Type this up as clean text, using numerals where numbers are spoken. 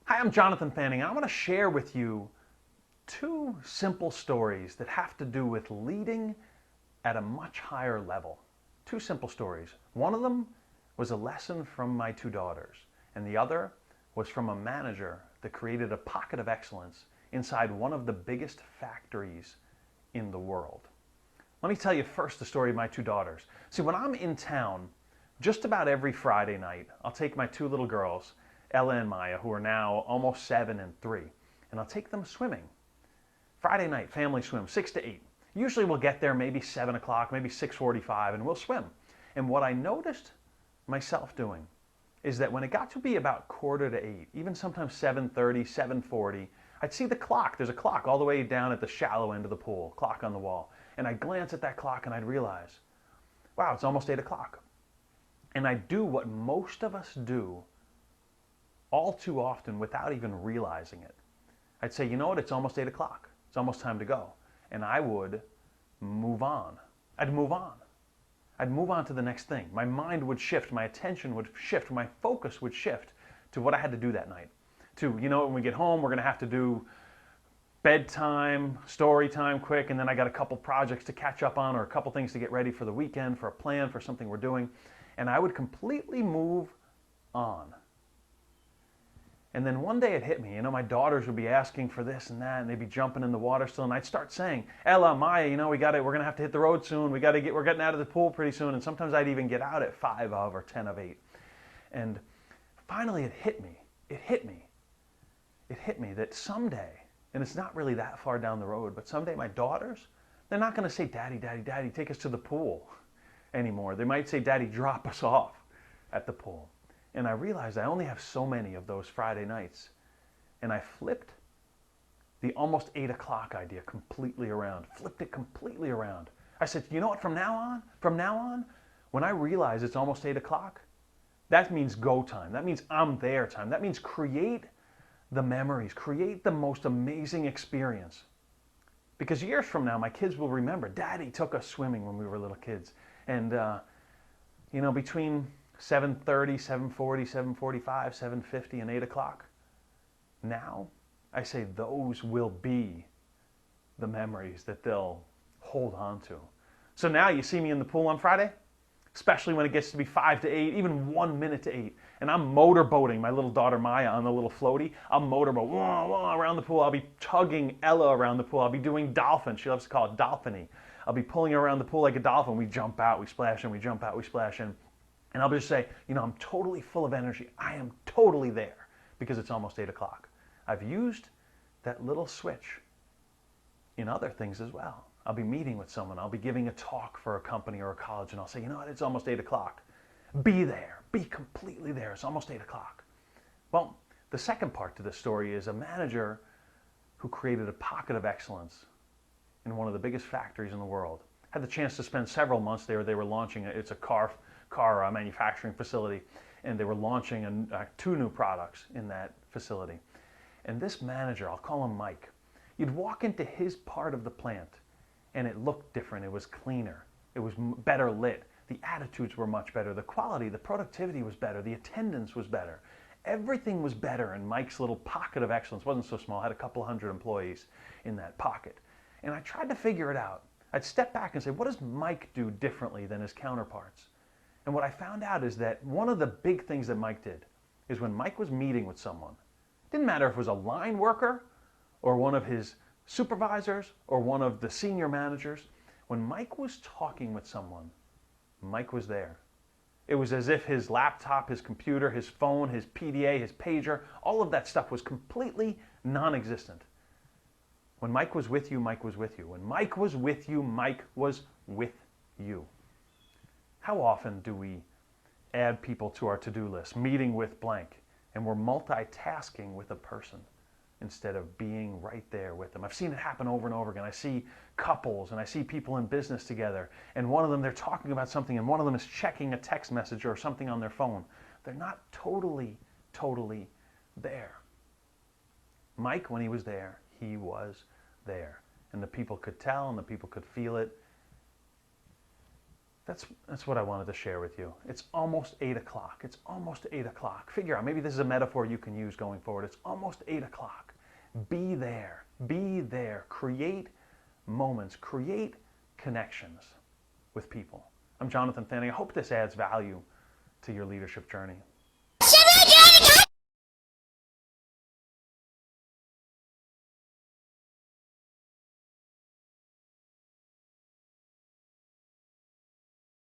Hi, I'm JFanning. I want to share with you two simple stories that have to do with leading at a much higher level. Two simple stories. One of them was a lesson from my two daughters, and the other was from a manager that created a pocket of excellence inside one of the biggest factories in the world. Let me tell you first the story of my two daughters. See, when I'm in town, just about every Friday night, I'll take my two little girls, Ella and Maya, who are now almost 7 and 3, and I'll take them swimming. Friday night, family swim, 6 to 8. Usually we'll get there maybe 7 o'clock, maybe 6:45, and we'll swim. And what I noticed myself doing is that when it got to be about quarter to 8, even sometimes 7:30, 7:40, I'd see the clock. There's a clock all the way down at the shallow end of the pool, clock on the wall. And I'd glance at that clock and I'd realize, wow, it's almost 8 o'clock. And I'd do what most of us do all too often without even realizing it. I'd say, you know what, it's almost 8 o'clock. It's almost time to go. And I would move on. I'd move on. I'd move on to the next thing. My mind would shift, my attention would shift, my focus would shift to what I had to do that night. To, you know, when we get home, we're going to have to do bedtime, story time quick, and then I got a couple projects to catch up on or a couple things to get ready for the weekend, for a plan, for something we're doing. And I would completely move on. And then one day it hit me, you know, my daughters would be asking for this and that, and they'd be jumping in the water still, and I'd start saying, Ella, Maya, you know, we're going to have to hit the road soon, we're getting out of the pool pretty soon, and sometimes I'd even get out at 5 of or 10 of 8. And finally it hit me that someday, and it's not really that far down the road, but someday my daughters, they're not going to say, Daddy, Daddy, Daddy, take us to the pool anymore. They might say, Daddy, drop us off at the pool. And I realized I only have so many of those Friday nights. And I flipped the almost 8 o'clock idea completely around, flipped it completely around. I said, you know what, from now on, when I realize it's almost 8 o'clock, that means go time. That means I'm there time. That means create the memories, create the most amazing experience. Because years from now, my kids will remember, Daddy took us swimming when we were little kids. And, you know, between 7:30, 7:40, 7:45, 7:50, and 8 o'clock, now I say those will be the memories that they'll hold on to. So now you see me in the pool on Friday, especially when it gets to be 5 to 8, even 1 minute to 8, and I'm motorboating my little daughter Maya on the little floaty. I'll motorboat around the pool. I'll be tugging Ella around the pool. I'll be doing dolphin. She loves to call it dolphiny. I'll be pulling her around the pool like a dolphin. We jump out, we splash in, we jump out, we splash in. And I'll just say, you know, I'm totally full of energy. I am totally there because it's almost 8 o'clock. I've used that little switch in other things as well. I'll be meeting with someone. I'll be giving a talk for a company or a college, and I'll say, you know what, it's almost 8 o'clock. Be there. Be completely there. It's almost 8 o'clock. Well, the second part to this story is a manager who created a pocket of excellence in one of the biggest factories in the world. Had the chance to spend several months there. They were launching it's a car manufacturing facility, and they were launching 2 new products in that facility. And this manager, I'll call him Mike, you'd walk into his part of the plant and it looked different. It was cleaner. It was better lit. The attitudes were much better. The quality, the productivity was better. The attendance was better. Everything was better in Mike's little pocket of excellence. It wasn't so small. It had a couple hundred employees in that pocket. And I tried to figure it out. I'd step back and say, what does Mike do differently than his counterparts? And what I found out is that one of the big things that Mike did is when Mike was meeting with someone, it didn't matter if it was a line worker or one of his supervisors or one of the senior managers, when Mike was talking with someone, Mike was there. It was as if his laptop, his computer, his phone, his PDA, his pager, all of that stuff was completely non-existent. When Mike was with you, Mike was with you. When Mike was with you, Mike was with you. How often do we add people to our to-do list, meeting with blank, and we're multitasking with a person instead of being right there with them? I've seen it happen over and over again. I see couples and I see people in business together, and one of them, they're talking about something, and one of them is checking a text message or something on their phone. They're not totally there. Mike, when he was there, he was there. And the people could tell and the people could feel it. That's what I wanted to share with you. It's almost 8 o'clock. It's almost 8 o'clock. Figure out, maybe this is a metaphor you can use going forward. It's almost 8 o'clock. Be there. Be there. Create moments. Create connections with people. I'm Jonathan Fanning. I hope this adds value to your leadership journey.